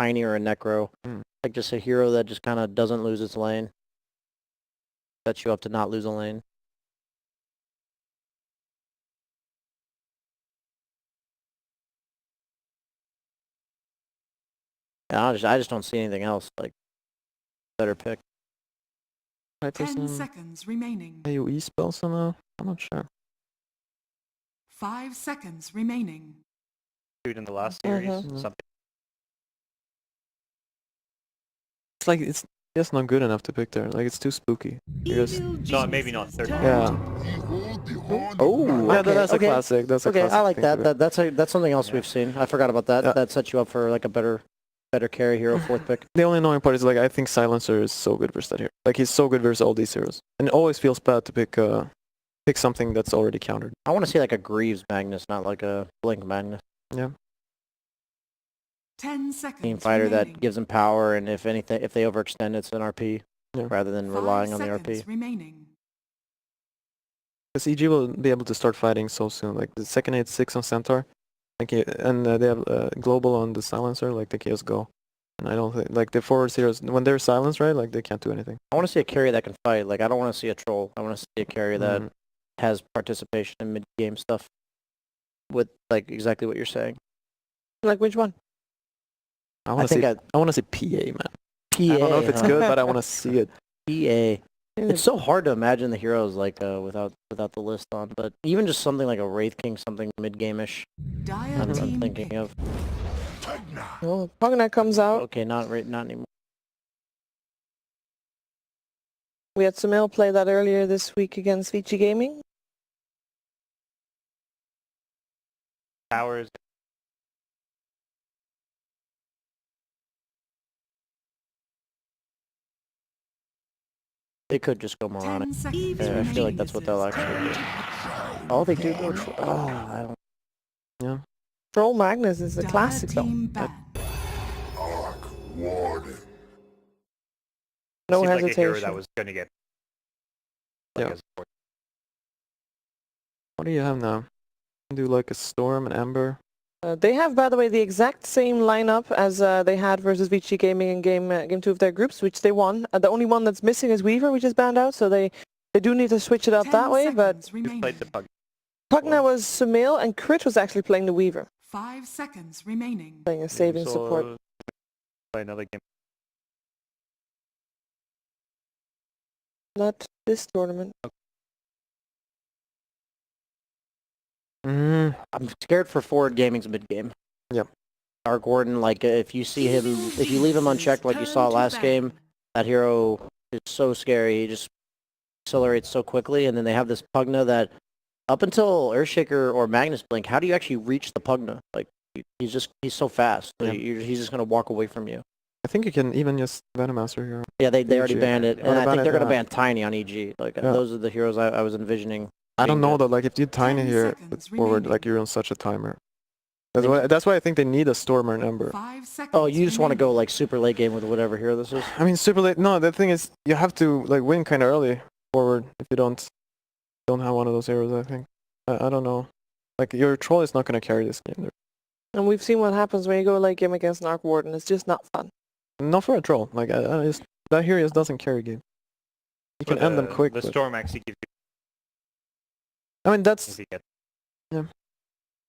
Tiny or a Necro. Like just a hero that just kind of doesn't lose its lane. Sets you up to not lose a lane. And I just don't see anything else like better pick. 10 seconds remaining. AoE spell somehow? I'm not sure. 5 seconds remaining. Dude, in the last series, something. It's like it's just not good enough to pick there. Like it's too spooky. No, maybe not 30. Yeah. Oh, yeah, that's a classic. That's a classic. I like that. That's something else we've seen. I forgot about that. That sets you up for like a better carry hero, 4th pick. The only annoying part is like I think Silencer is so good versus that hero. Like he's so good versus all these heroes, and it always feels bad to pick something that's already countered. I want to see like a Greaves Magnus, not like a Blink Magnus. Yeah. 10 seconds. Team fighter remaining. that gives them power, and if they overextend, it's an RP rather than relying on the RP. Remaining. Because EG will be able to start fighting so soon. Like the second 8-6 on Centaur, like and they have global on the Silencer. Like they can just go. And I don't think like the forward heroes when they're silenced, right? Like they can't do anything. I want to see a carry that can fight. Like I don't want to see a troll. I want to see a carry that has participation in mid-game stuff. With like exactly what you're saying. Like which one? I want to see PA, man. PA. I don't know if it's good, but I want to see it. PA. It's so hard to imagine the heroes like without the list on, but even just something like a Wraith King, something mid-game-ish. I'm thinking of. Oh, Pugna comes out. Okay, not anymore. We had Sumail play that earlier this week against Vici Gaming. Towers. They could just go moronic. I feel like that's what they'll actually do. Oh, they do go. I don't. Yeah. Troll Magnus is a classic though. No hesitation. Like a hero that was going to get. Yeah. What do you have now? Do like a Storm and Ember. They have, by the way, the exact same lineup as they had versus Vici Gaming in game 2 of their groups, which they won. The only one that's missing is Weaver, which is banned out, so they do need to switch it up that way. But Pugna was Sumail, and Crit was actually playing the Weaver. 5 seconds remaining. Playing a saving support. Play another game. Not this tournament. I'm scared for Forward Gaming's mid-game. Yep. Arc Warden, like if you see him, if you leave him unchecked like you saw last game, that hero is so scary. He just accelerates so quickly, and then they have this Pugna that, up until Earthshaker or Magnus Blink, how do you actually reach the Pugna? Like he's so fast. So he's just gonna walk away from you. I think you can even just Venomaster here. Yeah, they already banned it, and I think they're gonna ban Tiny on EG. Like those are the heroes I was envisioning. I don't know though. Like if you Tiny here with forward, like you're on such a timer. That's why I think they need a Storm or an Ember. Oh, you just want to go like super late game with whatever hero this is? I mean super late. No, the thing is you have to like win kind of early forward if you don't have one of those heroes. I think. I don't know. Like your troll is not gonna carry this game. And we've seen what happens when you go late game against an Arc Warden. It's just not fun. Not for a troll. Like that hero just doesn't carry game. You can end them quick. The Storm actually gives you. I mean that's.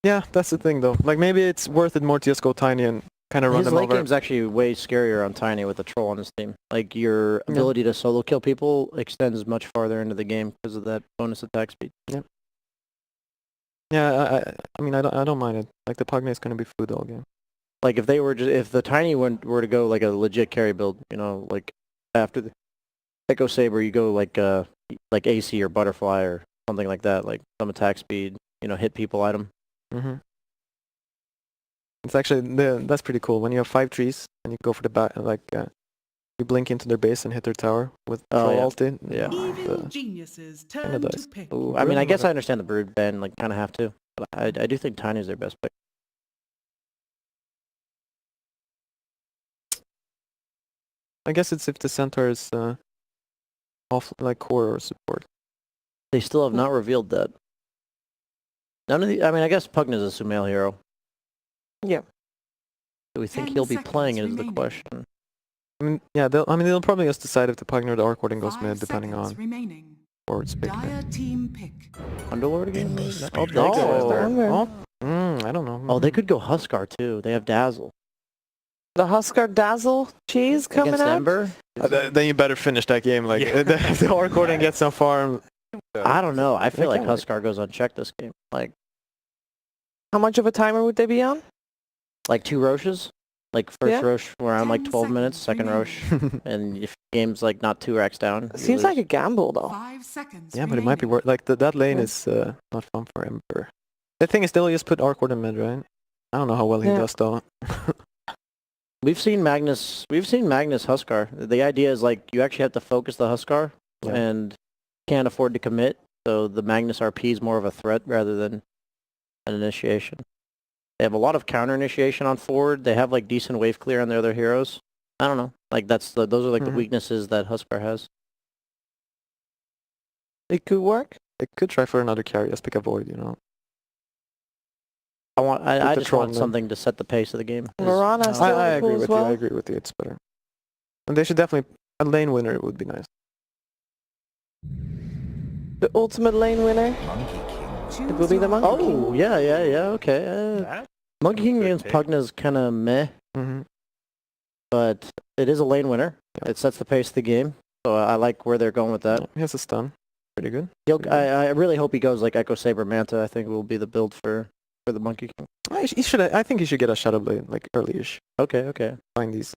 Yeah, that's the thing though. Like maybe it's worth it more to just go Tiny and kind of run them over. His late game's actually way scarier on Tiny with the troll on his team. Like your ability to solo kill people extends much farther into the game because of that bonus attack speed. Yeah. Yeah, I mean I don't mind it. Like the Pugna is gonna be food all game. Like if if the Tiny were to go like a legit carry build, you know, like after the Echo Saber, you go like AC or Butterfly or something like that, like some attack speed, you know, hit people item. It's actually that's pretty cool when you have 5 trees and you go for the back, like you blink into their base and hit their tower with troll ulti. Yeah. Geniuses turn to pick. Ooh, I mean, I guess I understand the Brood ban, like kind of have to, but I do think Tiny is their best pick. I guess it's if the Centaur is off like core or support. They still have not revealed that. None of the. I mean, I guess Pugna's a Sumail hero. Yeah. Do we think 10 he'll be seconds playing is the remaining. question. I mean, yeah, they'll probably just decide if the Pugner or the Arc Warden goes 5 mid, depending seconds on remaining. forwards pick. Dire team pick. Underlord again? Maybe? No. Oh, they Oh, go. Ember. I don't know. Oh, they could go Huskar too. They have Dazzle. The Huskar Dazzle cheese coming Against out. Ember? Then you better finish that game. Like the Arc Warden gets so far. I don't know. I feel like can work. Huskar goes unchecked this game. How much of a timer would they be on? Like 2 Roches? Like first Yeah. Roche around like 10 12 minutes, seconds second remaining. Roche, and if game's like not 2 racks down. you Seems lose. like a gamble though. 5 seconds Yeah, but it might be remaining. worth. Like that lane Yeah. is not fun for Ember. The thing is, they'll just put Arc Warden mid, right? I don't know how well he Yeah. does though. We've seen Magnus Huskar. The idea is like you actually have to focus the Huskar Yeah. and can't afford to commit. So the Magnus RP is more of a threat rather than an initiation. They have a lot of counter initiation on forward. They have like decent wave clear on their other heroes. I don't know. Like those are like the Mhm. weaknesses that Huskar has. It could work. They could try for another carry, just pick a void, you know. I the just troll want then. something to set the pace of the game. Morana No. still I in the agree pool as with well. you. I agree with you. It's better. And they should definitely a lane winner would be nice. The ultimate lane winner. Choose It will be the your Monkey Oh, King. yeah, okay. That? Monkey King Good against pick. Pugna is kind of meh, Mm-hmm. but it is a lane winner. Yeah. It sets the pace of the game, so I like where they're going with that. He has a stun. Pretty good. I really hope he goes like Echo Saber Manta. I think will be the build for the Monkey King. He should. I think he should get a Shadow Blade like early-ish. Okay. Find these.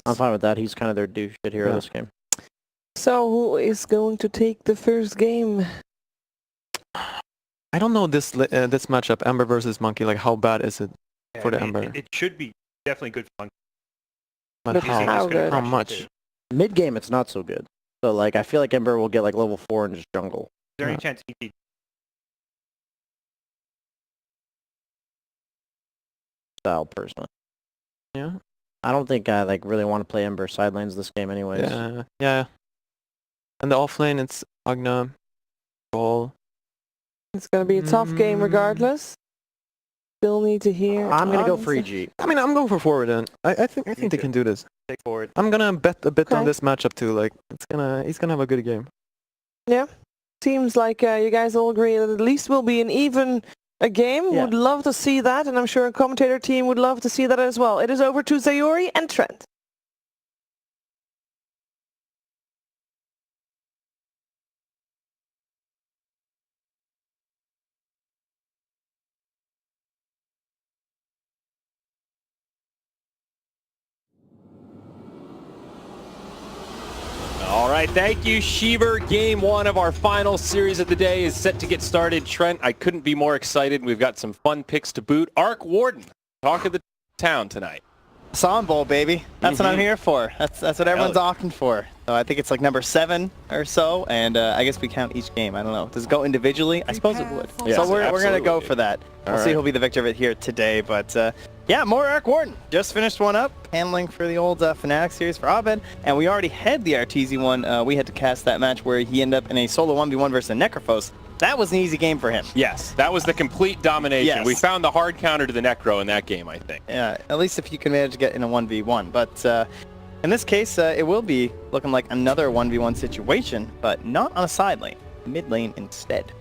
I'm fine with that. He's kind of their shit hero Yeah. this game. So who is going to take the first game? I don't know this this matchup, Ember versus Monkey. Like, how bad is it? Yeah, For the I mean, Ember. It should be definitely good fun. But But how? how good? How much? Mid game, it's not so good. So like, I feel like Ember will get like level 4 and just jungle. Is there any Yeah. chance EG Style personally. Yeah. I don't think I like really want to play Ember side lanes this game anyways. Yeah. Yeah. And the offlane, it's Agna, Ball. It's going to be a tough game Mm. regardless. Still need to hear. I'm gonna go for answer. EG. I mean, I'm going for forward, and I think they too. can do this. take forward? I'm gonna bet a bit on Okay. this matchup too. Like, he's gonna have a good game. Yeah. Seems like you guys all agree that at least will be an even a game. Yeah. Would love to see that, and I'm sure a commentator team would love to see that as well. It is over to Sayori and Trent. All right, thank you, Sheber. Game 1 of our final series of the day is set to get started. Trent, I couldn't be more excited. We've got some fun picks to boot. Arc Warden, talk of the town tonight. Song Bowl, baby. That's what I'm here for. That's what everyone's opting for. So I think it's like number 7 or so, and I guess we count each game. I don't know. Does it go individually? I suppose it would. Yes, So we're gonna go absolutely. for that. We'll All see right. who'll be the victor of it here today. But yeah, more Arc Warden. Just finished one up, handling for the old Fnatic series for Abed, and we already had the Arteezy one. We had to cast that match where he ended up in a solo 1v1 versus a Necrophos. That was an easy game for him. Yes, that was the complete domination. Yes. We found the hard counter to the Necro in that game, I think. Yeah, at least if you can manage to get in a 1v1. But in this case, it will be looking like another 1v1 situation, but not on a side lane, mid lane instead.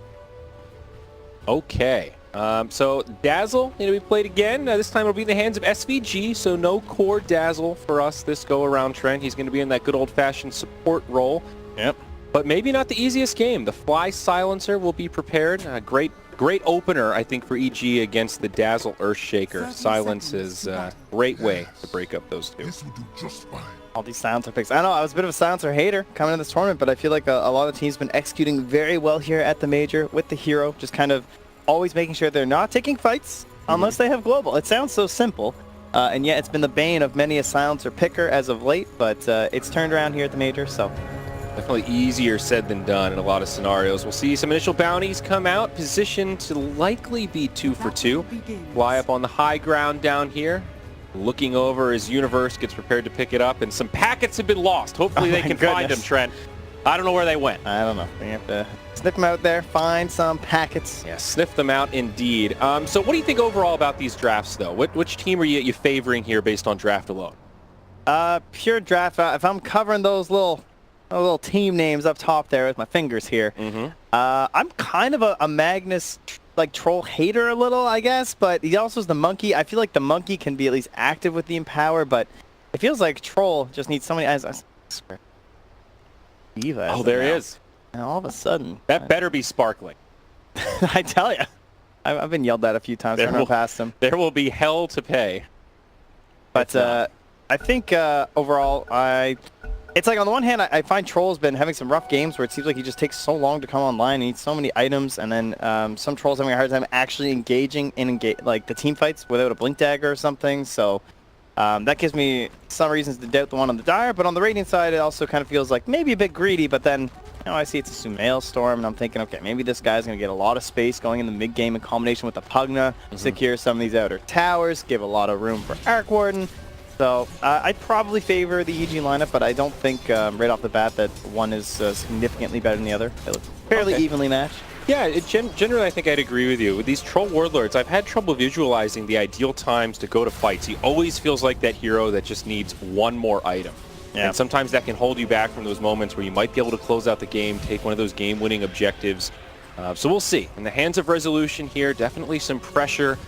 Okay, so Dazzle going to be played again. This time it'll be in the hands of SVG, so no core Dazzle for us this go-around, Trent. He's going to be in that good old-fashioned support role. Yep. But maybe not the easiest game. The Fly Silencer will be prepared. Great opener, I think, for EG against the Dazzle Earthshaker. 30 Silence seconds is to a battle. great way to break up those two. This will do just fine. All these silencer picks. I know I was a bit of a silencer hater coming into this tournament, but I feel like a lot of the teams been executing very well here at the major with the hero, just kind of always making sure they're not taking fights unless they have global. It sounds so simple, and yet it's been the bane of many a silencer picker as of late, but it's turned around here at the major, so Definitely easier said than done in a lot of scenarios. We'll see some initial bounties come out, positioned to likely be 2 for 2. Fly up on the high ground down here, looking over as Universe gets prepared to pick it up, and some packets have been lost. Hopefully Oh they my can find them, goodness. Trent. I don't know where they went. I don't know. We have to snip them out there, find some packets. Yeah, sniff them out indeed. So what do you think overall about these drafts, though? Which team are you favoring here based on draft alone? Pure draft. If I'm covering those little team names up top there with my fingers here, I'm kind of a Magnus like troll hater a little, I guess. But he also is the monkey. I feel like the monkey can be at least active with the Empower, but it feels like troll just needs so many eyes. I swear. Diva. Oh, there he is. And all of a sudden, That better be sparkling. I tell you, I've been yelled at a few times. Running past him. There will be hell to pay. But I think overall, it's like on the one hand, I find Troll's been having some rough games where it seems like he just takes so long to come online. He needs so many items, and then some Trolls having a hard time actually engaging in like the team fights without a blink dagger or something. So that gives me some reasons to doubt the one on the Dire. But on the Radiant side, it also kind of feels like maybe a bit greedy. But then I see it's a Sumail Storm, and I'm thinking, okay, maybe this guy's going to get a lot of space going in the mid game in combination with the Pugna, secure some of these outer towers, give a lot of room for Arc Warden. So I'd probably favor the EG lineup, but I don't think right off the bat that one is significantly better than the other. They look fairly evenly matched. Yeah, generally I think I'd agree with you. With these Troll Warlords, I've had trouble visualizing the ideal times to go to fights. He always feels like that hero that just needs one more item. Yeah. And sometimes that can hold you back from those moments where you might be able to close out the game, take one of those game-winning objectives. So we'll see. In the hands of Resolution here, definitely some pressure.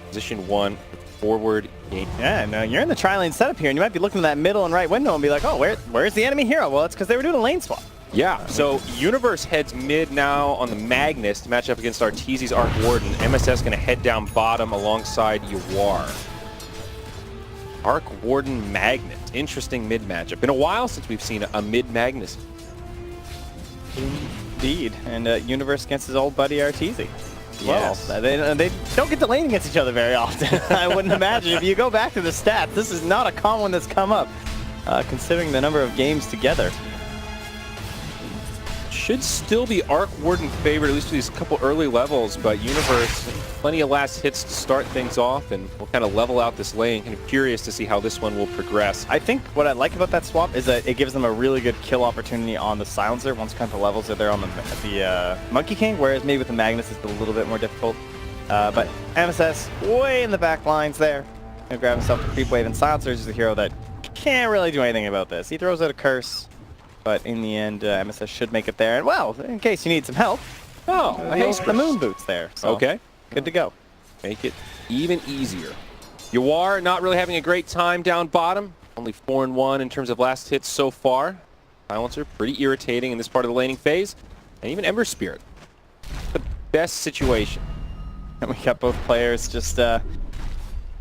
Position 1, forward game. Yeah, no, you're in the tri-lane setup here, and you might be looking in that middle and right window and be like, oh, where's the enemy hero? Well, it's because they were doing a lane swap. Yeah, so Universe heads mid now on the Magnus to match up against Arteezy's Arc Warden. MSS going to head down bottom alongside Yawar. Arc Warden Magnus. Interesting mid matchup. Been a while since we've seen a mid Magnus. Indeed, and Universe against his old buddy Arteezy. Yes. Well, they don't get to lane against each other very often. I wouldn't imagine. If you go back to the stats, this is not a common one that's come up, considering the number of games together. Should still be Arc Warden favored, at least for these couple early levels, but Universe, plenty of last hits to start things off, and we'll kind of level out this lane. Kind of curious to see how this one will progress. I think what I like about that swap is that it gives them a really good kill opportunity on the Silencer once kind of the levels are there on the Monkey King, whereas maybe with the Magnus it's a little bit more difficult. But MSS, way in the back lines there. Gonna grab himself a creep wave, and Silencer is a hero that can't really do anything about this. He throws out a curse. But in the end, MSS should make it there. And well, in case you need some help, the moon boots there. So okay. Good to go. Make it even easier. Yawar not really having a great time down bottom. Only 4-1 in terms of last hits so far. Silencer, pretty irritating in this part of the laning phase. And even Ember Spirit. The best situation. And we got both players just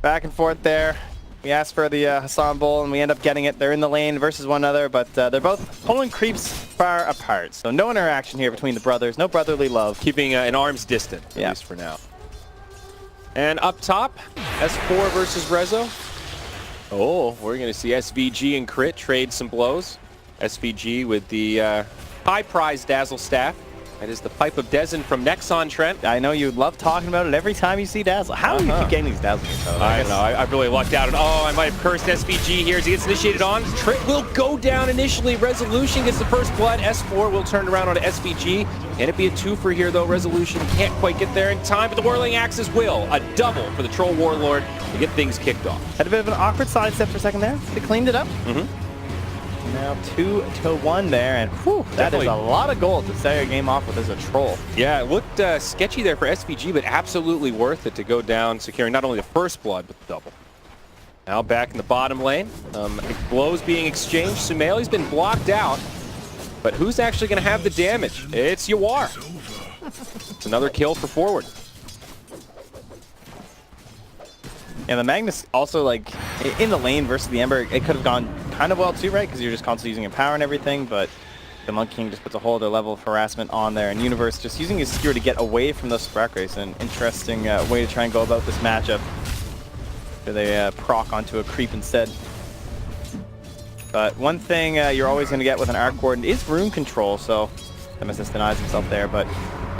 back and forth there. We asked for the Hassan Bull, and we end up getting it. They're in the lane versus one another, but they're both pulling creeps far apart. So no interaction here between the brothers. No brotherly love. Keeping an arm's distance, at least for now. And up top, S4 versus Rezo. Oh, we're going to see SVG and Crit trade some blows. SVG with the high-prize Dazzle Staff. That is the Pipe of Dezen from Nexon, Trent. I know you love talking about it every time you see Dazzle. How do you keep getting these Dazzle games? I don't know. I really lucked out. Oh, I might have cursed SVG here as he gets initiated on. Trent will go down initially. Resolution gets the first blood. S4 will turn around on SVG. Can it be a twofer here, though? Resolution can't quite get there in time, but the Whirling Axes will. A double for the Troll Warlord to get things kicked off. Had a bit of an awkward sidestep for a second there. They cleaned it up. Now 2-1 there, and whew, that is a lot of gold to start your game off with as a troll. Yeah, it looked sketchy there for SVG, but absolutely worth it to go down, securing not only the first blood, but the double. Now back in the bottom lane. Blows being exchanged. Sumail's been blocked out, but who's actually going to have the damage? It's Yawar. It's another kill for forward. Yeah, the Magnus also, like, in the lane versus the Ember, it could have gone kind of well too, right? Because you're just constantly using a power and everything, but the Monkey King just puts a whole other level of harassment on there, and Universe just using his skewer to get away from those Spark Rays. An interesting way to try and go about this matchup. Do they proc onto a creep instead? But one thing you're always going to get with an Arc Warden is room control, so MSS denies himself there, but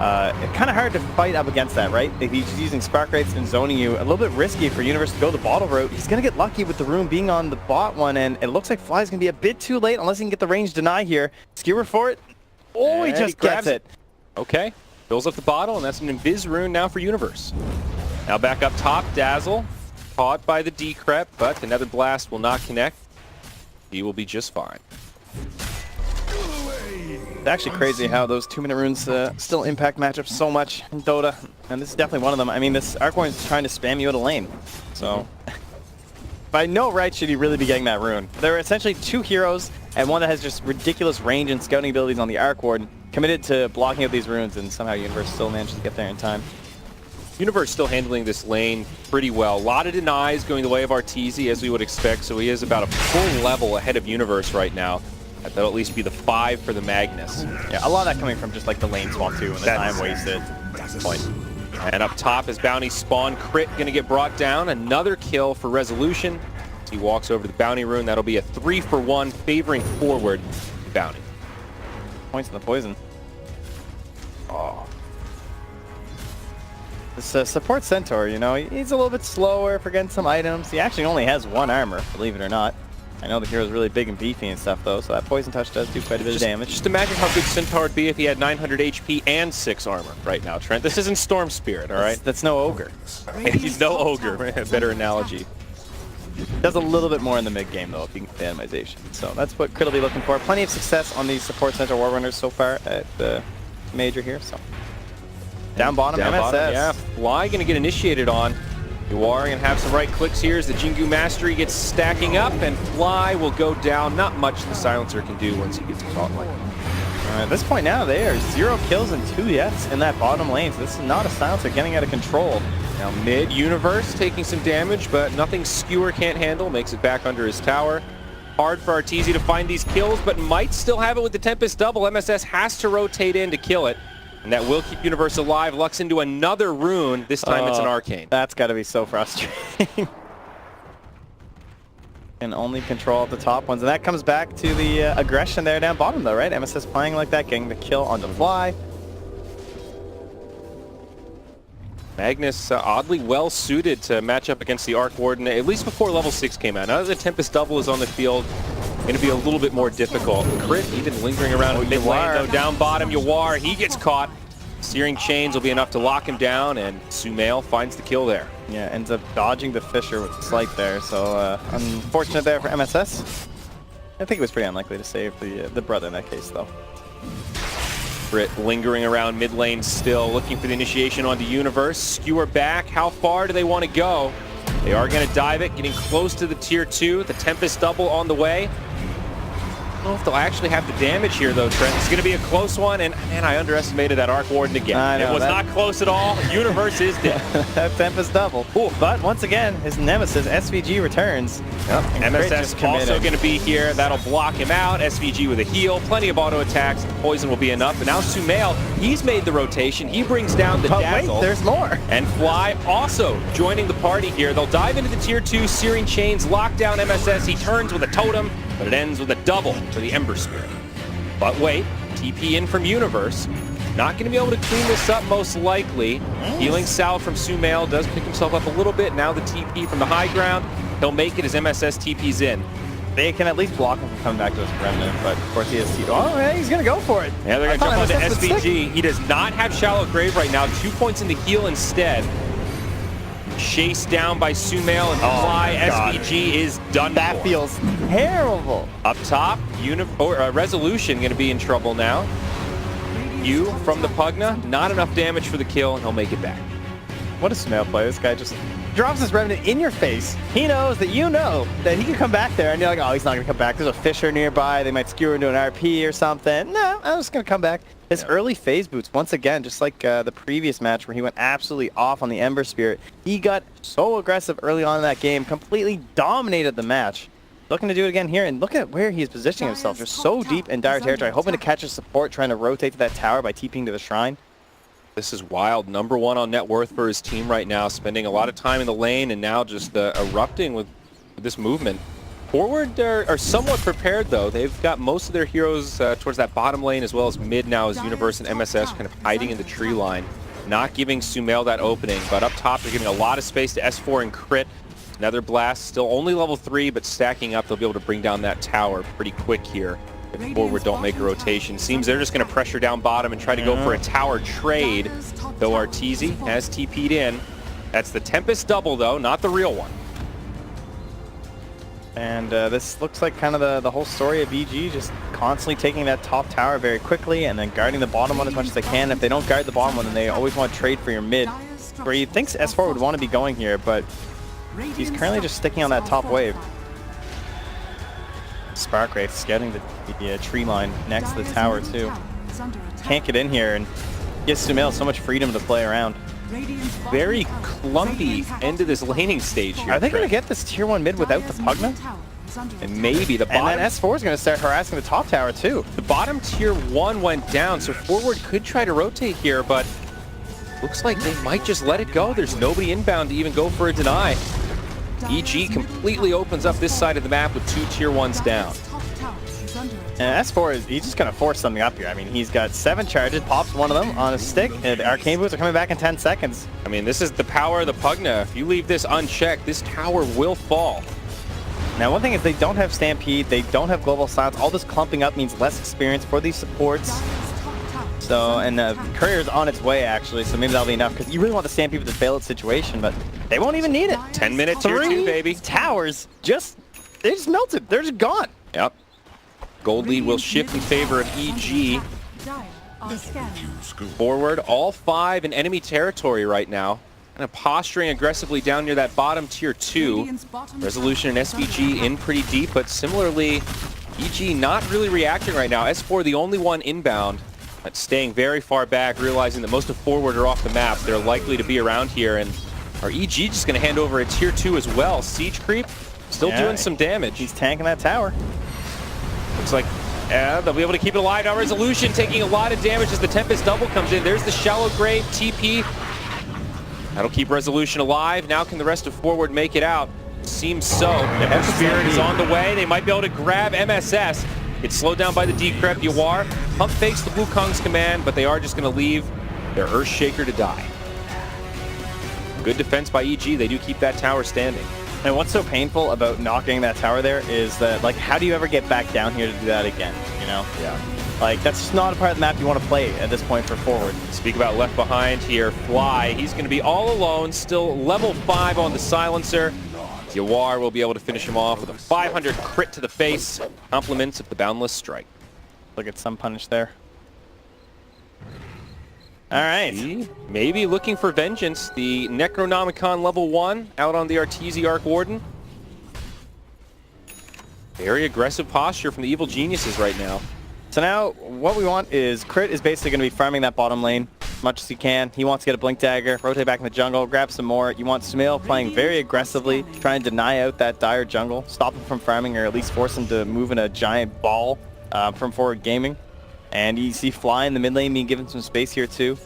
kind of hard to fight up against that, right? If he's using Spark Wraiths and zoning you, a little bit risky for Universe to go the bottle route. He's going to get lucky with the rune being on the bot one, and it looks like Fly's going to be a bit too late unless he can get the range deny here. Skewer for it. Oh, he just grabs it. Okay, fills up the bottle, and that's an Invis rune now for Universe. Now back up top, Dazzle, caught by the Decrep, but the Nether Blast will not connect. He will be just fine. It's actually crazy how those 2-minute runes still impact matchups so much in Dota, and this is definitely one of them. I mean, this Arcwarden is trying to spam you out of lane, so by no right should he really be getting that rune. There are essentially 2 heroes, and one that has just ridiculous range and scouting abilities on the Arcwarden, committed to blocking out these runes, and somehow Universe still manages to get there in time. Universe still handling this lane pretty well. A lot of denies going the way of Arteezy, as we would expect, so he is about a full level ahead of Universe right now. That'll at least be the 5 for the Magnus. Yeah, a lot of that coming from just like the lane swap too, and the time wasted. Point. And up top as Bounty spawn, Crit gonna get brought down. Another kill for Resolution. As he walks over to the Bounty rune, that'll be a 3-for-1 favoring forward Bounty. Points in the poison. Oh. This support Centaur, you know, he's a little bit slower for getting some items. He actually only has 1 armor, believe it or not. I know the hero's really big and beefy and stuff though, so that poison touch does do quite a bit of damage. Just imagine how good Centaur would be if he had 900 HP and 6 armor right now, Trent. This isn't Storm Spirit, all right? That's no ogre. He's no ogre. Better analogy. Does a little bit more in the mid game though, if you can get animization. So that's what Crit will be looking for. Plenty of success on these support Centaur War Runners so far at the major here. So down bottom, MSS. Bottom, yeah, Fly gonna get initiated on. You are going to have some right clicks here as the Jingu Mastery gets stacking up, and Fly will go down. Not much the Silencer can do once he gets caught like that. At this point now, they are 0 kills and 2 deaths in that bottom lane, so this is not a Silencer getting out of control. Now mid-universe taking some damage, but nothing Skewer can't handle. Makes it back under his tower. Hard for Arteezy to find these kills, but might still have it with the Tempest double. MSS has to rotate in to kill it. And that will keep Universe alive. Lux into another rune. This time it's an Arcane. That's got to be so frustrating. Can only control the top ones. And that comes back to the aggression there down bottom though, right? MSS playing like that, getting the kill on the Fly. Magnus oddly well suited to match up against the Arc Warden, at least before level 6 came out. Now that the Tempest double is on the field, going to be a little bit more difficult. Crit even lingering around in mid lane though. Down bottom, Yawar, he gets caught. Searing Chains will be enough to lock him down, and Sumail finds the kill there. Yeah, ends up dodging the Fissure with the Slight there, so unfortunate there for MSS. I think it was pretty unlikely to save the brother in that case though. Crit lingering around mid lane still, looking for the initiation onto Universe. Skewer back, how far do they want to go? They are going to dive it, getting close to the tier 2. The Tempest double on the way. I don't know if they'll actually have the damage here though, Trent. It's going to be a close one, and man, I underestimated that Arc Warden again. It was not close at all. Universe is dead. That Tempest double. Ooh, but once again, his nemesis, SVG, returns. Yep. MSS also going to be here. That'll block him out. SVG with a heal. Plenty of auto attacks. Poison will be enough. And now Sumail, he's made the rotation. He brings down the Dazzle. Wait, there's more. And Fly also joining the party here. They'll dive into the tier 2. Searing Chains, lock down MSS. He turns with a totem, but it ends with a double for the Ember Spirit. But wait, TP in from Universe. Not going to be able to clean this up most likely. Healing Salve from Sumail does pick himself up a little bit. Now the TP from the high ground. He'll make it as MSS TP's in. They can at least block him from coming back to his Remnant, but of course he has T. Oh, yeah, he's going to go for it. Yeah, they're going to jump onto SVG. He does not have Shallow Grave right now. 2 points in the heal instead. Chased down by Sumail and Fly. SVG is done That for. feels terrible. Up top, Resolution going to be in trouble now. You from the Pugna, not enough damage for the kill, and he'll make it back. What a Sumail play. This guy just drops his Remnant in your face. He knows that you know that he can come back there, and you're like, oh, he's not going to come back. There's a Fissure nearby. They might skewer into an RP or something. No, I'm just going to come back. His early phase boots, once again, just like the previous match where he went absolutely off on the Ember Spirit, he got so aggressive early on in that game, completely dominated the match. Looking to do it again here, and look at where he's positioning himself. Just so deep in dire territory, hoping to catch his support, trying to rotate to that tower by TPing to the shrine. This is wild. Number 1 on net worth for his team right now, spending a lot of time in the lane and now just erupting with this movement. Forward are somewhat prepared, though. They've got most of their heroes towards that bottom lane, as well as mid now as Universe and MSS kind of hiding in the tree line, not giving Sumail that opening. But up top, they're giving a lot of space to S4 and Crit. Nether Blast, still only level 3, but stacking up, they'll be able to bring down that tower pretty quick here if Forward don't make a rotation. Seems they're just going to pressure down bottom and try to go for a tower trade, though Arteezy has TP'd in. That's the Tempest double, though, not the real one. And this looks like kind of the whole story of EG, just constantly taking that top tower very quickly and then guarding the bottom one as much as they can. If they don't guard the bottom one, then they always want to trade for your mid, where he thinks S4 would want to be going here, but he's currently just sticking on that top wave. Sparkwraith scouting the tree line next to the tower too. Can't get in here and gives Sumail so much freedom to play around. Very clumpy end of this laning stage here. Are they going to get this tier 1 mid without the Pugna? And maybe the bottom... And then S4 is going to start harassing the top tower too. The bottom tier 1 went down, so Forward could try to rotate here, but looks like they might just let it go. There's nobody inbound to even go for a deny. EG completely opens up this side of the map with 2 tier 1s down. And S4 he's just going to force something up here. I mean, he's got 7 charges, pops one of them on his stick, and the Arcane Boots are coming back in 10 seconds. I mean, this is the power of the Pugna. If you leave this unchecked, this tower will fall. Now, one thing is they don't have Stampede, they don't have Global Silence. All this clumping up means less experience for these supports. So, and Courier's on its way, actually, so maybe that'll be enough, because you really want the Stampede with the bailout situation, but they won't even need it. 10-minute tier 2, baby. Towers, they just melted. They're just gone. Yep. Gold lead will shift in favor of EG. Forward, all 5 in enemy territory right now. Kind of posturing aggressively down near that bottom tier 2. Resolution and SVG in pretty deep, but similarly, EG not really reacting right now. S4 the only one inbound, but staying very far back, realizing that most of Forward are off the map. They're likely to be around here, and are EG just going to hand over a tier 2 as well? Siege creep, still doing some damage. He's tanking that tower. Looks like they'll be able to keep it alive. Now Resolution taking a lot of damage as the Tempest double comes in. There's the Shallow Grave TP. That'll keep Resolution alive. Now can the rest of Forward make it out? Seems so. The Spirit is on the way. They might be able to grab MSS. It's slowed down by the Decrep. Yawar pump fakes the Wukong's command, but they are just going to leave their Earthshaker to die. Good defense by EG. They do keep that tower standing. And what's so painful about knocking that tower there is that, like, how do you ever get back down here to do that again, you know? Yeah. Like, that's just not a part of the map you want to play at this point for Forward. Speak about left behind here, Fly. He's going to be all alone, still level 5 on the Silencer. Yawar will be able to finish him off with a 500 crit to the face. Compliments of the Boundless Strike. Look at some punish there. All right. Maybe looking for vengeance. The Necronomicon level 1 out on the Arteezy Arc Warden. Very aggressive posture from the Evil Geniuses right now. So now what we want is Crit is basically going to be farming that bottom lane as much as he can. He wants to get a Blink Dagger, rotate back in the jungle, grab some more. You want Sumail playing very aggressively, trying to deny out that dire jungle, stop him from farming, or at least force him to move in a giant ball from Forward Gaming. And you see Fly in the mid lane being given some space here too.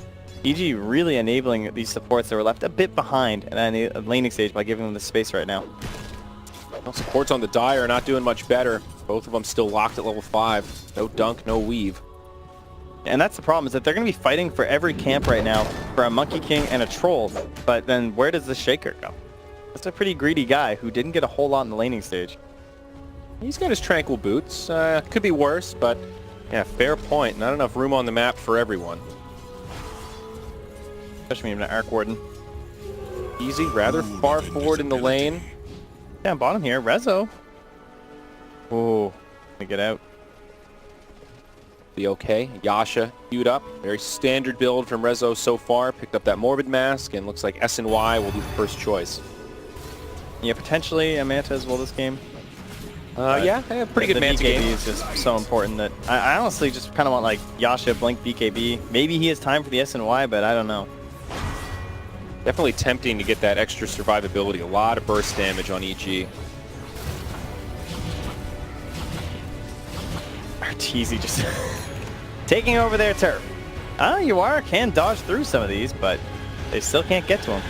EG really enabling these supports that were left a bit behind in the laning stage by giving them the space right now. Well, supports on the Dire are not doing much better. Both of them still locked at level 5. No dunk, no weave. And that's the problem, is that they're going to be fighting for every camp right now for a Monkey King and a Troll. But then where does the Shaker go? That's a pretty greedy guy who didn't get a whole lot in the laning stage. He's got his Tranquil Boots. Could be worse, but yeah, fair point. Not enough room on the map for everyone. Especially even an Arc Warden. Easy, rather far forward in the lane. Down bottom here, Rezo. Oh, gonna get out. Be okay. Yasha queued up. Very standard build from Rezo so far. Picked up that Morbid Mask, and looks like SNY will be the first choice. Yeah, potentially a Manta as well this game. Yeah, pretty good Manta game. BKB is just so important that I honestly just kind of want like Yasha, Blink, BKB. Maybe he has time for the SNY, but I don't know. Definitely tempting to get that extra survivability. A lot of burst damage on EG. Arteezy just taking over their turf. Yawar can dodge through some of these, but they still can't get to him.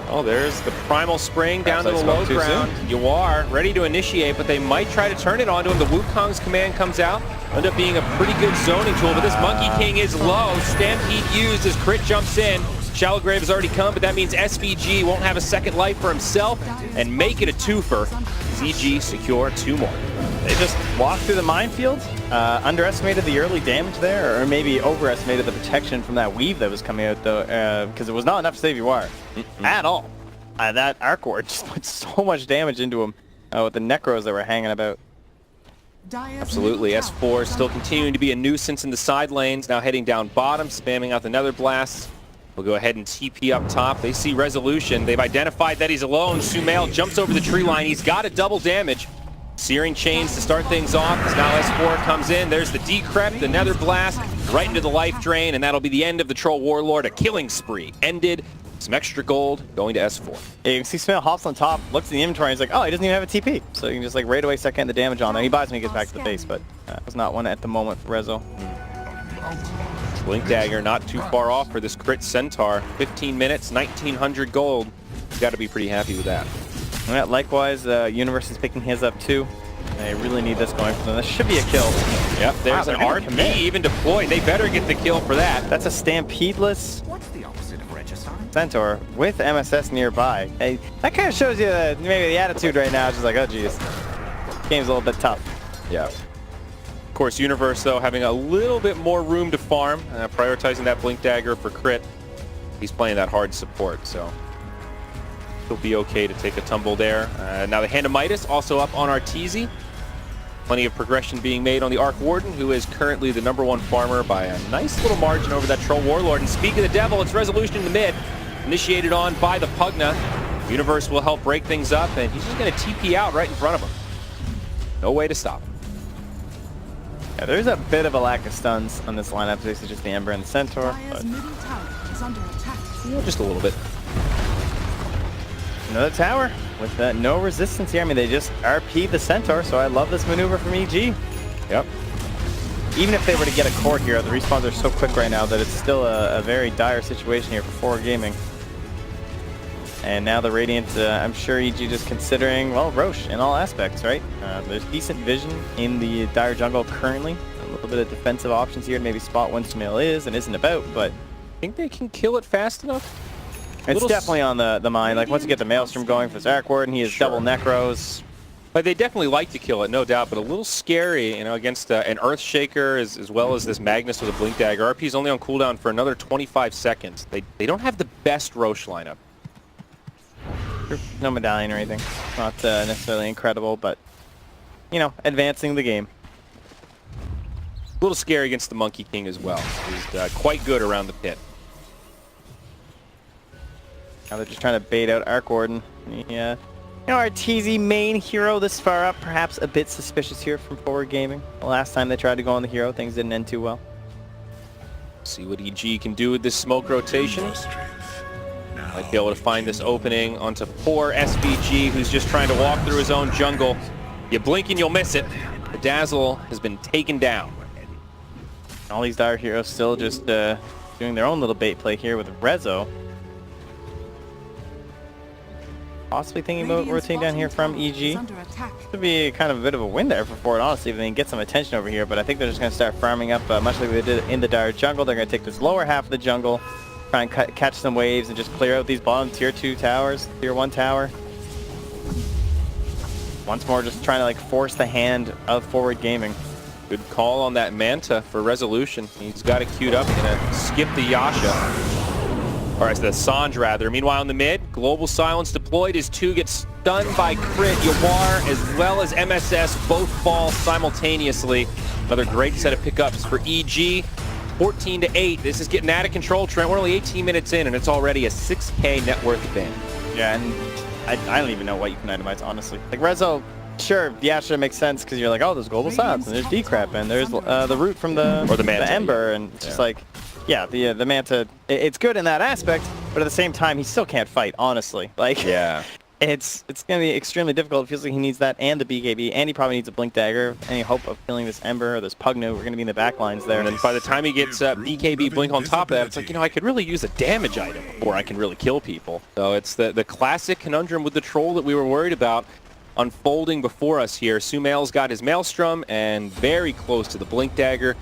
Oh, there's the primal spring down to Perhaps the I low spoke too ground. You are ready to initiate, but they might try to turn it onto him. The Wukong's command comes out. End up being a pretty good zoning tool, but this Monkey King is low. Stampede used as Crit jumps in. Shallow Grave has already come, but that means SVG won't have a second life for himself and make it a twofer. ZG secure 2 more. They just walked through the minefield, underestimated the early damage there, or maybe overestimated the protection from that weave that was coming out, though, because it was not enough to save your wire at all. That Arc Ward just put so much damage into him with the Necros that were hanging about. Absolutely. S4 still continuing to be a nuisance in the side lanes, now heading down bottom, spamming out the Nether Blasts. We'll go ahead and TP up top. They see Resolution. They've identified that he's alone. Sumail jumps over the tree line. He's got a double damage. Searing Chains to start things off as now S4 comes in. There's the Decrep, the Nether Blast, right into the life drain, and that'll be the end of the Troll Warlord. A killing spree ended. Some extra gold going to S4. Yeah, you can see Sumail hops on top, looks at the inventory, and he's like, oh, he doesn't even have a TP. So you can just like right away second the damage on there. He buys when he gets back to the base, but was not one at the moment for Rezo. Blink Dagger not too far off for this Crit Centaur. 15 minutes, 1,900 gold. You've got to be pretty happy with that. Yeah, likewise, Universe is picking his up too. They really need this going for them. This should be a kill. Yep, there's Wow, an they're gonna RP commit. even deployed. They better get the kill for that. That's a Stampedeless What's the opposite of regicide? Centaur with MSS nearby. Hey, that kind of shows you maybe the attitude right now is just like, oh geez, game's a little bit tough. Yeah. Of course, Universe, though, having a little bit more room to farm, prioritizing that Blink Dagger for Crit. He's playing that hard support, so he'll be okay to take a tumble there. Now the Hand of Midas also up on Arteezy. Plenty of progression being made on the Arc Warden, who is currently the #1 farmer by a nice little margin over that Troll Warlord. And speaking of the Devil, it's Resolution in the mid, initiated on by the Pugna. Universe will help break things up, and he's just going to TP out right in front of him. No way to stop him. Yeah, there's a bit of a lack of stuns on this lineup. This is just the Ember and the Centaur, but Dire's middle tower is under attack. Yeah, just a little bit. another tower with no resistance here. I mean, they just RP'd the Centaur, so I love this maneuver from EG. Yep. Even if they were to get a core here, the respawns are so quick right now that it's still a very dire situation here for Forward Gaming. And now the Radiant, I'm sure EG just considering, well, Roche in all aspects, right? There's decent vision in the dire jungle currently. A little bit of defensive options here to maybe spot when Sumail is and isn't about, but Think they can kill it fast enough? it's definitely on the mind. Like, once you get the Maelstrom going for this Arc Warden, he has double Necros. But they definitely like to kill it, no doubt, but a little scary, you know, against an Earthshaker as well as this Magnus with a Blink Dagger. RP's only on cooldown for another 25 seconds. They don't have the best Roche lineup. No medallion or anything. Not necessarily incredible, but, you know, advancing the game. A little scary against the Monkey King as well. He's quite good around the pit. Now they're just trying to bait out Arc Warden. Yeah. You know, Arteezy main hero this far up, perhaps a bit suspicious here from Forward Gaming. The last time they tried to go on the hero, things didn't end too well. See what EG can do with this smoke rotation. Might be able to find this opening onto poor SVG, who's just trying to walk through his own jungle. You blink and you'll miss it. The Dazzle has been taken down. All these dire heroes still just doing their own little bait play here with Rezo. Possibly thinking about rotating down here from EG. Could be kind of a bit of a win there for Forward, honestly, if they can get some attention over here. But I think they're just going to start farming up, much like they did in the dire jungle. They're going to take this lower half of the jungle, try and catch some waves, and just clear out these bottom tier 2 towers, tier 1 tower. Once more, just trying to like force the hand of Forward Gaming. Good call on that Manta for Resolution. He's got it queued up. He's gonna skip the Yasha. Or it's the Sanj, rather. Meanwhile, in the mid, Global Silence deployed. His 2 gets stunned by Crit. Yawar, as well as MSS, both fall simultaneously. Another great set of pickups for EG. 14-8. This is getting out of control, Trent. We're only 18 minutes in, and it's already a 6K net worth ban. Yeah, and I don't even know what you can itemize, honestly. Like, Rezo, sure, the Astra makes sense because you're like, oh, there's Global Silence, and there's Decrep, and there's the root from the Manta, Ember, and it's just like, yeah, the Manta, it's good in that aspect, but at the same time, he still can't fight, honestly. Like, Yeah. It's going to be extremely difficult. It feels like he needs that and the BKB, and he probably needs a Blink Dagger. Any hope of killing this Ember or this Pugno, we're going to be in the back lines there. And then by the time he gets BKB Blink on top of that, it's like, you know, I could really use a damage item before I can really kill people. So it's the classic conundrum with the Troll that we were worried about unfolding before us here. Sumail's got his Maelstrom and very close to the Blink Dagger.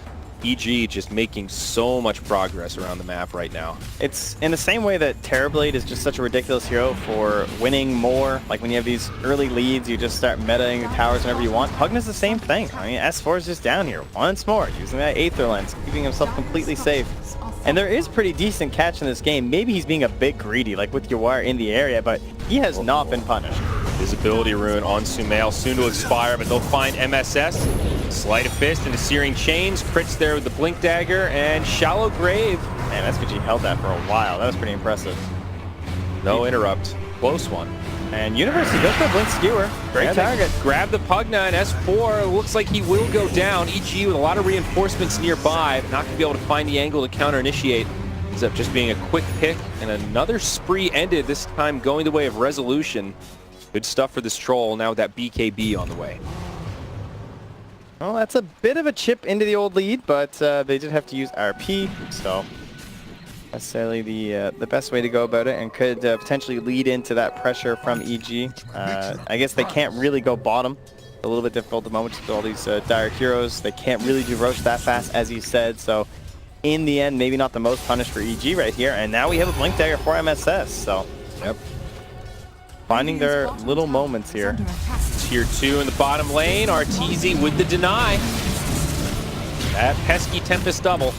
EG just making so much progress around the map right now. It's in the same way that Terrorblade is just such a ridiculous hero for winning more. Like when you have these early leads, you just start metaing your towers whenever you want. Pugna's the same thing. I mean, S4 is just down here once more, using that Aether Lens, keeping himself completely safe. And there is pretty decent catch in this game. Maybe he's being a bit greedy, like with Yawar in the area, but he has not been punished. Visibility rune on Sumail, soon to expire, but they'll find MSS. Sleight of Fist into Searing Chains, crits there with the Blink Dagger, and Shallow Grave. Man, SVG held that for a while. That was pretty impressive. No interrupt. Close one. And University goes for a Blink Skewer. Great target. Grab the Pugna, and S4 looks like he will go down. EG with a lot of reinforcements nearby, but not going to be able to find the angle to counter-initiate. Ends up just being a quick pick, and another spree ended, this time going the way of Resolution. Good stuff for this Troll, now with that BKB on the way. Well, that's a bit of a chip into the old lead, but they did have to use RP, so necessarily the best way to go about it, and could potentially lead into that pressure from EG. I guess they can't really go bottom. A little bit difficult at the moment with all these dire heroes. They can't really do Roche that fast, as you said, so in the end, maybe not the most punished for EG right here, and now we have a Blink Dagger for MSS, so yep. Finding their little moments here. Tier 2 in the bottom lane, Arteezy with the deny. That pesky Tempest double.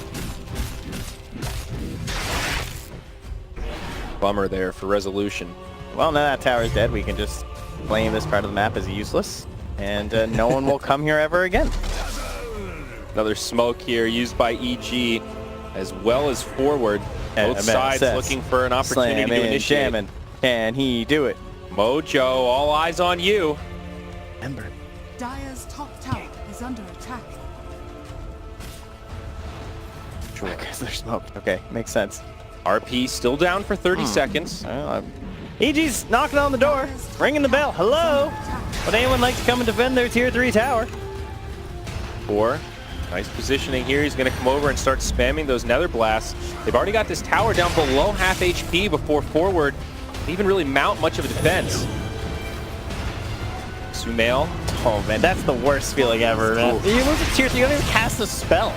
Bummer there for Resolution. Well, now that tower is dead, we can just claim this part of the map as useless, and no one will come here ever again. Another smoke here used by EG, as well as forward. Both sides looking for an opportunity to initiate. Jamming. Can he do it? Mojo, all eyes on you. Ember. Dire's top tower is under attack. Sure. Because they're smoked. Okay, makes sense. RP still down for 30 seconds. EG's knocking on the door, ringing the bell. Hello? Would anyone like to come and defend their tier 3 tower? 4. Nice positioning here. He's going to come over and start spamming those Nether Blasts. They've already got this tower down below half HP before forward even really mount much of a defense. Sumail. Oh man, that's the worst feeling ever, man. You lose a tier 3, you don't even cast a spell.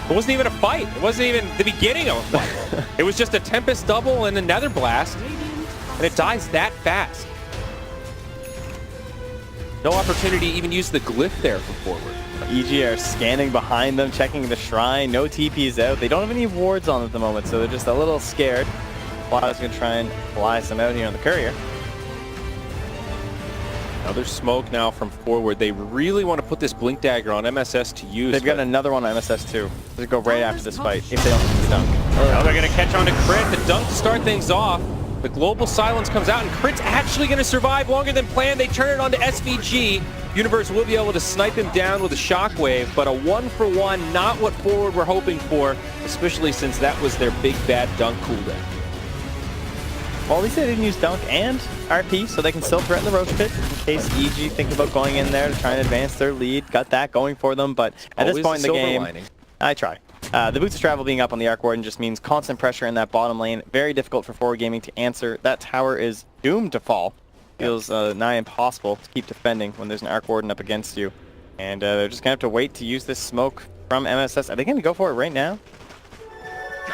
It wasn't even a fight. It wasn't even the beginning of a fight. It was just a Tempest double and a Nether Blast, and it dies that fast. No opportunity to even use the glyph there for forward. EG are scanning behind them, checking the shrine. No TP's out. They don't have any wards on at the moment, so they're just a little scared. Kuala's going to try and fly some out here on the courier. Another smoke now from forward. They really want to put this Blink Dagger on MSS to use. They've got another one on MSS too. They go right after this fight if they don't use the dunk. Now they're going to catch on to Crit. The dunk to start things off. The Global Silence comes out, and Crit's actually going to survive longer than planned. They turn it on to SVG. Universe will be able to snipe him down with a Shockwave, but a 1-for-1, not what forward were hoping for, especially since that was their big bad dunk cooldown. Well, at least they didn't use dunk and RP, so they can still threaten the Roach Pit in case EG think about going in there to try and advance their lead. Got that going for them, but at this point in the game, I try. The Boots of Travel being up on the Arc Warden just means constant pressure in that bottom lane. Very difficult for forward gaming to answer. That tower is doomed to fall. Feels nigh impossible to keep defending when there's an Arc Warden up against you. And they're just going to have to wait to use this smoke from MSS. Are they going to go for it right now?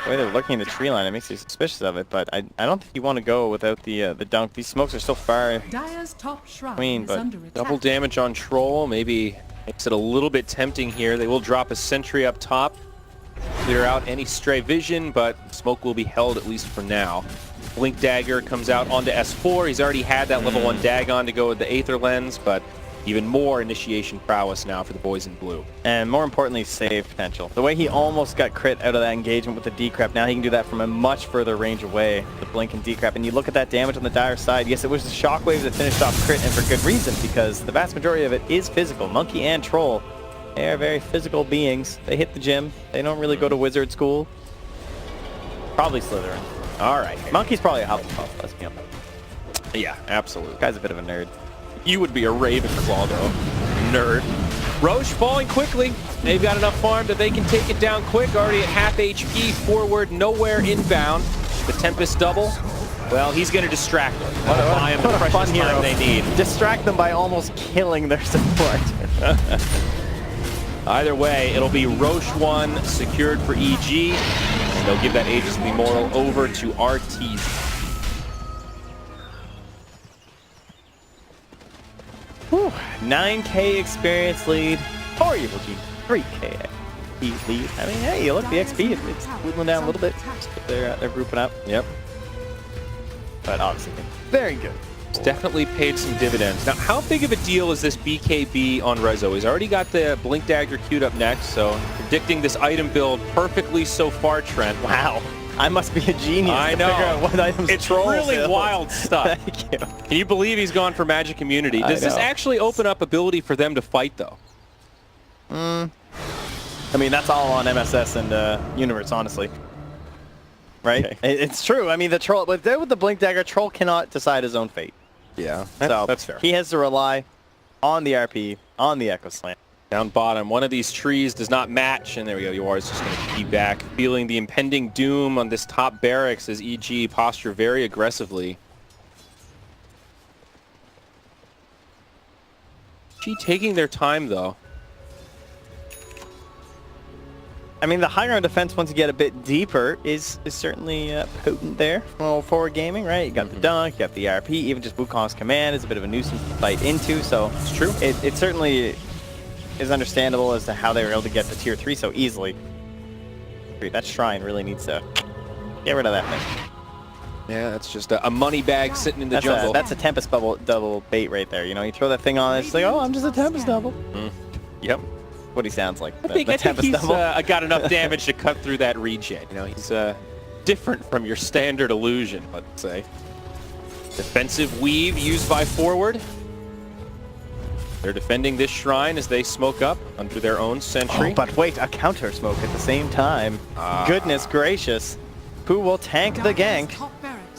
The way they're looking at the tree line, it makes you suspicious of it, but I don't think you want to go without the dunk. These smokes are so far between, but double damage on Troll maybe makes it a little bit tempting here. They will drop a sentry up top, clear out any stray vision, but smoke will be held at least for now. Blink Dagger comes out onto S4. He's already had that level 1 Dagon to go with the Aether Lens, but even more initiation prowess now for the boys in blue. And more importantly, save potential. The way he almost got crit out of that engagement with the Decrep, now he can do that from a much further range away, the Blink and Decrep. And you look at that damage on the Dire side, yes, it was the Shockwave that finished off crit, and for good reason, because the vast majority of it is physical. Monkey and Troll, they are very physical beings. They hit the gym. They don't really go to wizard school. Probably Slytherin. All right. Monkey's probably a Hufflepuff, let's be honest. Yeah, absolutely. Guy's a bit of a nerd. You would be a Ravenclaw, though. Nerd. Roche falling quickly. They've got enough farm that they can take it down quick. Already at half HP. Forward, nowhere inbound. The Tempest double. Well, he's going to distract them. Buy him the What a fun precious hero. time they need. Distract them by almost killing their support. Either way, it'll be Roche 1 secured for EG. And they'll give that Aegis of the Immortal over to RTZ. Whew. 9k experience lead for Evil Gene. 3k lead. I mean, hey, look, the XP it's cooling down a little bit. They're grouping up. Yep. But obviously, very good. It's definitely paid some dividends. Now, how big of a deal is this BKB on Rezo? He's already got the Blink Dagger queued up next, so predicting this item build perfectly so far, Trent. Wow. I must be a genius I to know. figure out what items It's Troll really sells. wild stuff. Thank you. Can you believe he's gone for Magic Immunity? I Does this know. actually open up ability for them to fight, though? I mean, that's all on MSS and Universe, honestly. Right? Okay. It's true. I mean, the Troll, with the Blink Dagger, Troll cannot decide his own fate. Yeah, So that's fair. he has to rely on the RP, on the Echo Slam. Down bottom, one of these trees does not match, and there we go. Yoar is just going to keep back, feeling the impending doom on this top barracks as EG posture very aggressively. EG taking their time, though. I mean, the high ground defense, once you get a bit deeper, is certainly potent there from forward gaming, right? You got the dunk, you got the RP, even just Wukong's command is a bit of a nuisance to fight into, so It's true. it certainly is understandable as to how they were able to get to tier 3 so easily. That shrine really needs to get rid of that thing. Yeah, that's just a money bag sitting in the jungle. That's a Tempest double bait right there. You know, you throw that thing on, it's like, oh, I'm just a Tempest double. Yep. What he sounds like. I think Tempest he's double. got enough damage to cut through that regen. You know, he's different from your standard illusion, let's say. Defensive weave used by forward. They're defending this shrine as they smoke up under their own sentry. Oh, but wait, a counter smoke at the same time. Goodness gracious. Who will tank the gank?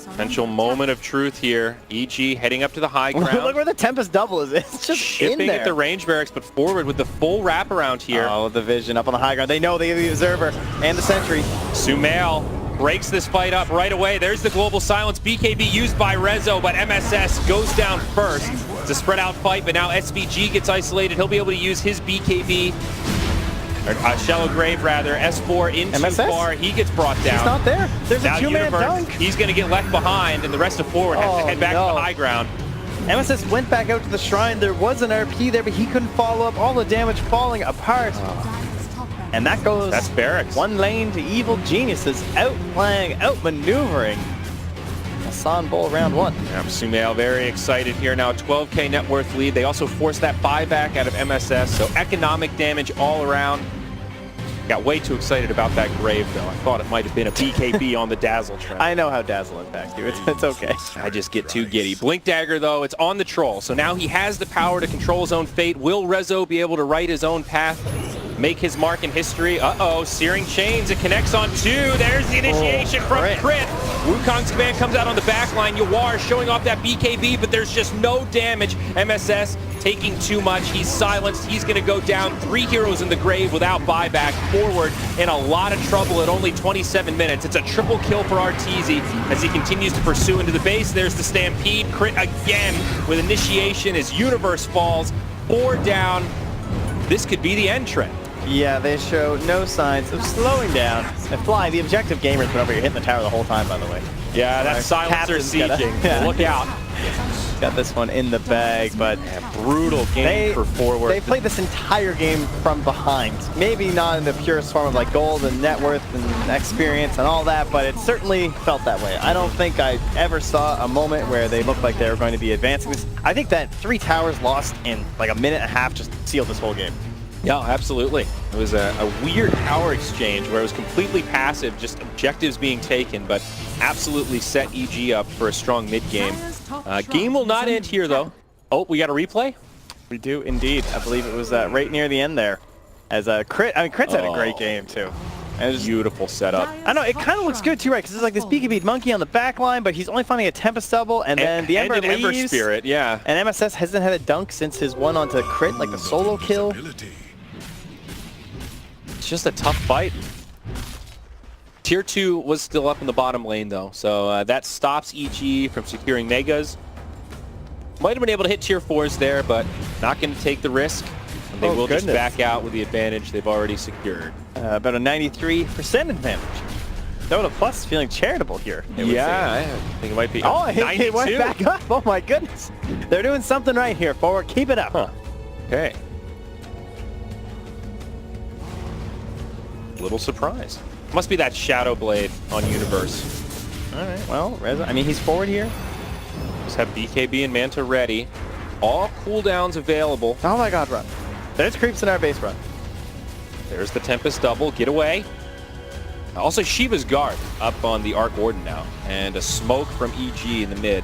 Potential moment of truth here. EG heading up to the high ground. Look where the Tempest double is. It's just Shipping in there. at the range barracks, but forward with the full wraparound here. Oh, the vision up on the high ground. They know they have the observer and the sentry. Sumail breaks this fight up right away. There's the global silence. BKB used by Rezo, but MSS goes down first. It's a spread out fight, but now SVG gets isolated. He'll be able to use his BKB, or Shallow Grave rather, S4 into MSS? far. He gets brought down. He's not there. There's Now a two-man Universe, dunk. he's going to get left behind, and the rest of forward has to Oh, head back to no. the high ground. MSS went back out to the shrine. There was an RP there, but he couldn't follow up. All the damage falling apart. And that goes That's barracks. one lane to Evil Geniuses, outplaying, outmaneuvering Hassan Bull round 1. Sumail very excited here now. 12k net worth lead. They also forced that buyback out of MSS, so economic damage all around. Got way too excited about that grave, though. I thought it might have been a BKB on the Dazzle trap. I know how Dazzle impacts you. It's okay. I just get too giddy. Blink Dagger, though, it's on the Troll, so now he has the power to control his own fate. Will Rezo be able to write his own path, make his mark in history? Uh-oh, Searing Chains, it connects on 2. There's the initiation from Crit. Wukong's command comes out on the back line. Yawar showing off that BKB, but there's just no damage. MSS taking too much. He's silenced. He's going to go down. 3 heroes in the grave without buyback. Forward in a lot of trouble at only 27 minutes. It's a triple kill for RTZ as he continues to pursue into the base. There's the Stampede. Crit again with initiation as Universe falls. 4 down. This could be the end, Trent. Yeah, they show no signs of slowing down. And Fly, the objective gamer's been over here hitting the tower the whole time, by the way. Yeah, that's Silencer Captain's gotta- sieging. Yeah. Look out. Got this one in the bag, but Brutal game for forward. They played this entire game from behind. Maybe not in the purest form of like gold and net worth and experience and all that, but it certainly felt that way. I don't think I ever saw a moment where they looked like they were going to be advancing this. I think that 3 towers lost in like a minute and a half just sealed this whole game. Yeah, absolutely. It was a weird power exchange where it was completely passive, just objectives being taken, but absolutely set EG up for a strong mid-game. Game will not end here, though. Oh, we got a replay? We do indeed. I believe it was right near the end there. As Crit, Crit's had a great game too. And it's just, Beautiful setup. I know, it kind of looks good too, right? Because it's like this beak monkey on the back line, but he's only finding a Tempest double, and then the Ember and an Ember leaves. Spirit, yeah. And MSS hasn't had a dunk since his one onto crit, like the solo kill. It's just a tough fight. Tier 2 was still up in the bottom lane, though, so that stops EG from securing Megas. Might have been able to hit Tier 4s there, but not going to take the risk. And they will just back out with the advantage they've already secured. About a 93% advantage. Dota Plus feeling charitable here. Yeah, I think it might be. Oh, 92. it went back up. Oh my goodness. They're doing something right here. Forward, keep it up. Huh. Okay. Little surprise. Must be that Shadow Blade on Universe. All right, well, Reza, I mean, he's forward here. Just have BKB and Manta ready. All cooldowns available. Oh my god, run. There's creeps in our base run. There's the Tempest double. Get away. Also, Shiva's Guard up on the Arc Warden now. And a smoke from EG in the mid.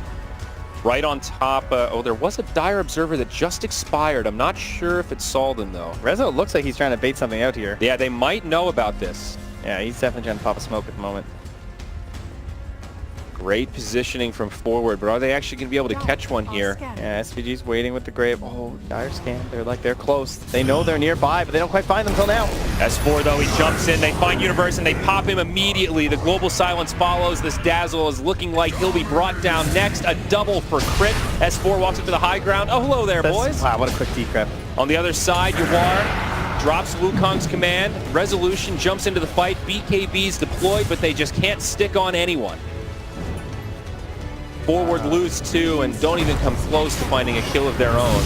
Right on top. Oh, there was a Dire Observer that just expired. I'm not sure if it saw them, though. Rezo looks like he's trying to bait something out here. Yeah, they might know about this. Yeah, he's definitely trying to pop a smoke at the moment. Great positioning from forward, but are they actually going to be able to catch one here? Yeah, SVG's waiting with the grave. Oh, dire scan. They're close. They know they're nearby, but they don't quite find them until now. S4 though, he jumps in, they find Universe and they pop him immediately. The global silence follows. This Dazzle is looking like he'll be brought down next. A double for crit. S4 walks up to the high ground. Oh, hello there, boys. Wow, what a quick decrep. On the other side, Yawar drops Wukong's command. Resolution jumps into the fight. BKB's deployed, but they just can't stick on anyone. Forward lose 2 and don't even come close to finding a kill of their own.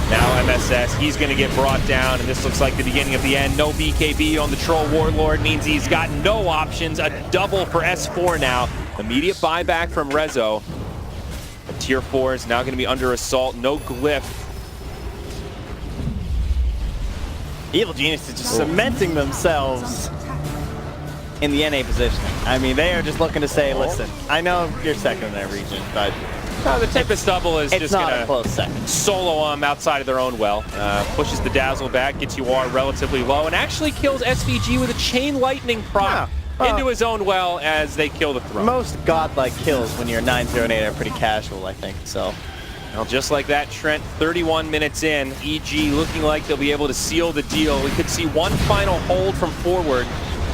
Now MSS, he's going to get brought down, and this looks like the beginning of the end. No BKB on the Troll Warlord means he's got no options. A double for S4 now. Immediate buyback from Rezo. Tier 4 is now going to be under assault. No glyph. Evil Genius is just cementing themselves in the NA positioning. I mean, they are just looking to say, listen, I know you're second in that region, but The Tempest double is just not a going close second. to solo them outside of their own well. Pushes the Dazzle back, gets Yawar relatively low, and actually kills SVG with a Chain Lightning prop into his own well as they kill the throne. Most godlike kills when you're 9-0 and 8 are pretty casual, I think, so. Well, just like that, Trent, 31 minutes in, EG looking like they'll be able to seal the deal. We could see one final hold from forward.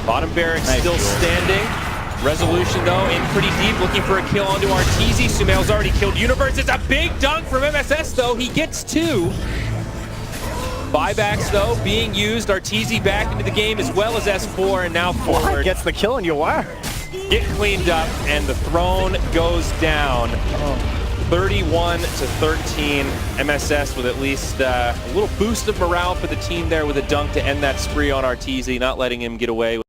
Bottom barracks still standing. Resolution, though, in pretty deep, looking for a kill onto Arteezy. Sumail's already killed Universe. It's a big dunk from MSS, though. He gets 2. Buybacks, though, being used. Arteezy back into the game as well as S4, and now forward. Gets the kill on Yawar. Get cleaned up, and the throne goes down. 31-13. MSS with at least a little boost of morale for the team there with a dunk to end that spree on Arteezy, not letting him get away with